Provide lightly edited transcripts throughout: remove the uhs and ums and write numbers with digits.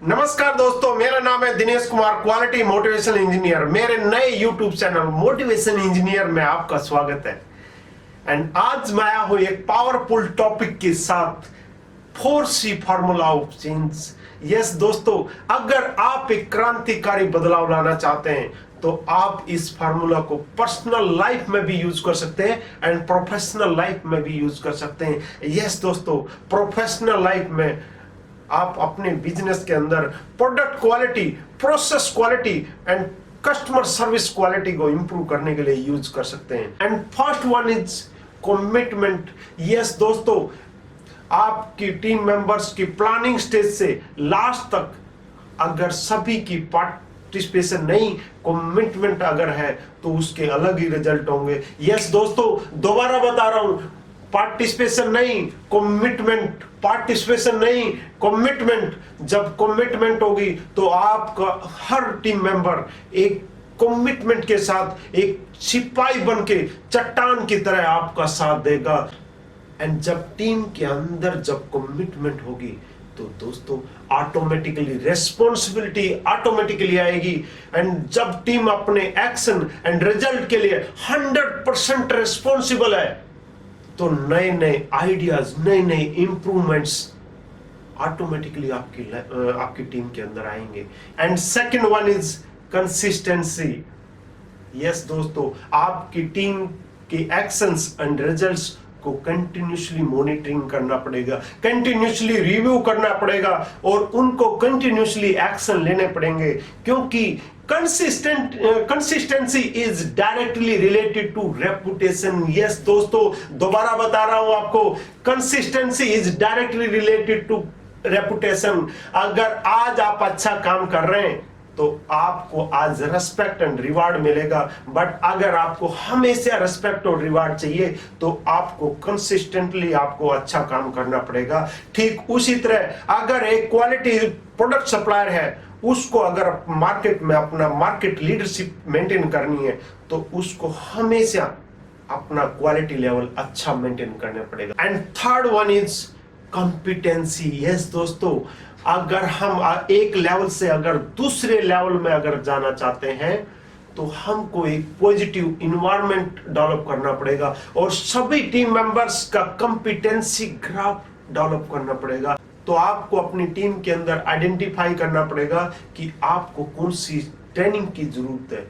नमस्कार दोस्तों, मेरा नाम है Dinesh Kumar, quality motivational engineer. मेरे नए यूट्यूब चैनल मोटिवेशन इंजीनियर में आपका स्वागत है। एंड आज मैं आया हूं एक पावरफुल टॉपिक के साथ, 4C formula of change. Yes दोस्तों, अगर आप एक क्रांतिकारी बदलाव लाना चाहते हैं तो आप इस फार्मूला को पर्सनल लाइफ में भी यूज कर सकते हैं एंड प्रोफेशनल लाइफ में भी यूज कर सकते हैं। यस दोस्तों, प्रोफेशनल लाइफ में आप अपने बिजनेस के अंदर product quality, process quality and customer service quality को इंप्रूव करने के लिए यूज कर सकते हैं। And first one is commitment. Yes दोस्तों, आपकी टीम मेंबर्स की प्लानिंग स्टेज से लास्ट तक अगर सभी की पार्टिसिपेशन नहीं, कमिटमेंट अगर है तो उसके अलग ही रिजल्ट होंगे। यस दोस्तों, दोबारा बता रहा हूं, पार्टिसिपेशन नहीं कमिटमेंट, पार्टिसिपेशन नहीं कमिटमेंट। जब कमिटमेंट होगी तो आपका हर टीम मेंबर एक कमिटमेंट के साथ एक सिपाही बन के चट्टान की तरह आपका साथ देगा। एंड जब टीम के अंदर जब कमिटमेंट होगी तो दोस्तों ऑटोमेटिकली रेस्पॉन्सिबिलिटी ऑटोमेटिकली आएगी। एंड जब टीम अपने एक्शन एंड रिजल्ट के लिए 100% रेस्पॉन्सिबल है तो नए नए आइडियाज, नए नए इंप्रूवमेंट्स ऑटोमेटिकली आपकी टीम के अंदर आएंगे। And second one is consistency. Yes दोस्तों, आपकी टीम के एक्शंस एंड रिजल्ट्स को कंटिन्यूसली मॉनिटरिंग करना पड़ेगा, कंटिन्यूसली रिव्यू करना पड़ेगा और उनको कंटिन्यूसली एक्शन लेने पड़ेंगे, क्योंकि consistency is directly related to reputation. Yes दोस्तों, दोबारा बता रहा हूं आपको, consistency is directly related to reputation. अगर आज आप अच्छा काम कर रहे हैं तो आपको आज रेस्पेक्ट एंड रिवार्ड मिलेगा, बट अगर आपको हमेशा रेस्पेक्ट और रिवार्ड चाहिए तो आपको कंसिस्टेंटली आपको अच्छा काम करना पड़ेगा। ठीक उसी तरह अगर एक क्वालिटी प्रोडक्ट सप्लायर है, उसको अगर मार्केट में अपना मार्केट लीडरशिप मेंटेन करनी है तो उसको हमेशा अपना क्वालिटी लेवल अच्छा मेंटेन करना पड़ेगा। And third one is competency. Yes दोस्तों, अगर हम एक लेवल से अगर दूसरे लेवल में अगर जाना चाहते हैं तो हमको एक पॉजिटिव इन्वायरमेंट डेवलप करना पड़ेगा और सभी टीम मेंबर्स का कॉम्पिटेंसी ग्राफ डेवलप करना पड़ेगा। तो आपको अपनी टीम के अंदर आइडेंटिफाई करना पड़ेगा कि आपको कौन सी ट्रेनिंग की जरूरत है,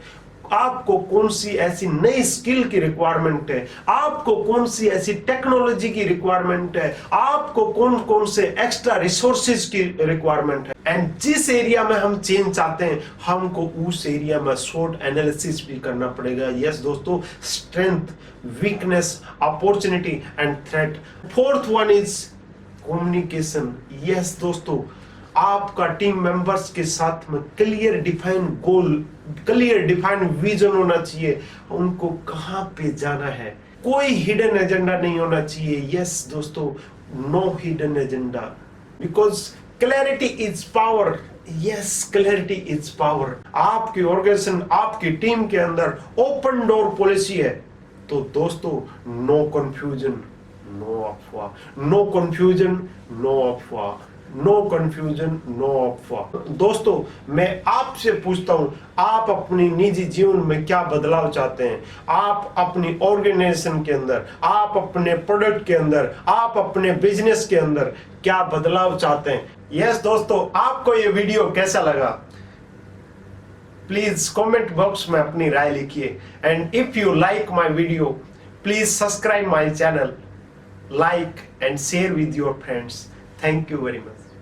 आपको कौन सी ऐसी नई स्किल की रिक्वायरमेंट है, आपको कौन सी ऐसी टेक्नोलॉजी की रिक्वायरमेंट है, आपको कौन कौन से एक्स्ट्रा रिसोर्सेज की रिक्वायरमेंट है। एंड जिस एरिया में हम चेंज चाहते हैं हमको उस एरिया में शॉर्ट एनालिसिस भी करना पड़ेगा। यस दोस्तों, strength, weakness, opportunity and threat. Fourth one is communication. Yes दोस्तों, आपका टीम मेंबर्स के साथ में क्लियर डिफाइन गोल, क्लियर डिफाइन विजन होना चाहिए, उनको कहां पे जाना है, कोई हिडन एजेंडा नहीं होना चाहिए। यस दोस्तों, no hidden agenda, because clarity is power. Yes, clarity is power. आपकी ऑर्गेनाइजेशन, आपकी टीम के अंदर ओपन डोर पॉलिसी है तो दोस्तों नो कंफ्यूजन, नो अफवाह, नो कंफ्यूजन, नो अफवाह, नो कंफ्यूजन, नो अफवाह। दोस्तों, मैं आपसे पूछता हूं, आप अपनी निजी जीवन में क्या बदलाव चाहते हैं? आप अपनी ऑर्गेनाइजेशन के अंदर, आप अपने प्रोडक्ट के अंदर, आप अपने बिजनेस के अंदर क्या बदलाव चाहते हैं? यस दोस्तों, आपको ये वीडियो कैसा लगा? प्लीज कमेंट बॉक्स में अपनी राय लिखिए। And if you like my video, please subscribe my channel, like and share with your friends. Thank you very much.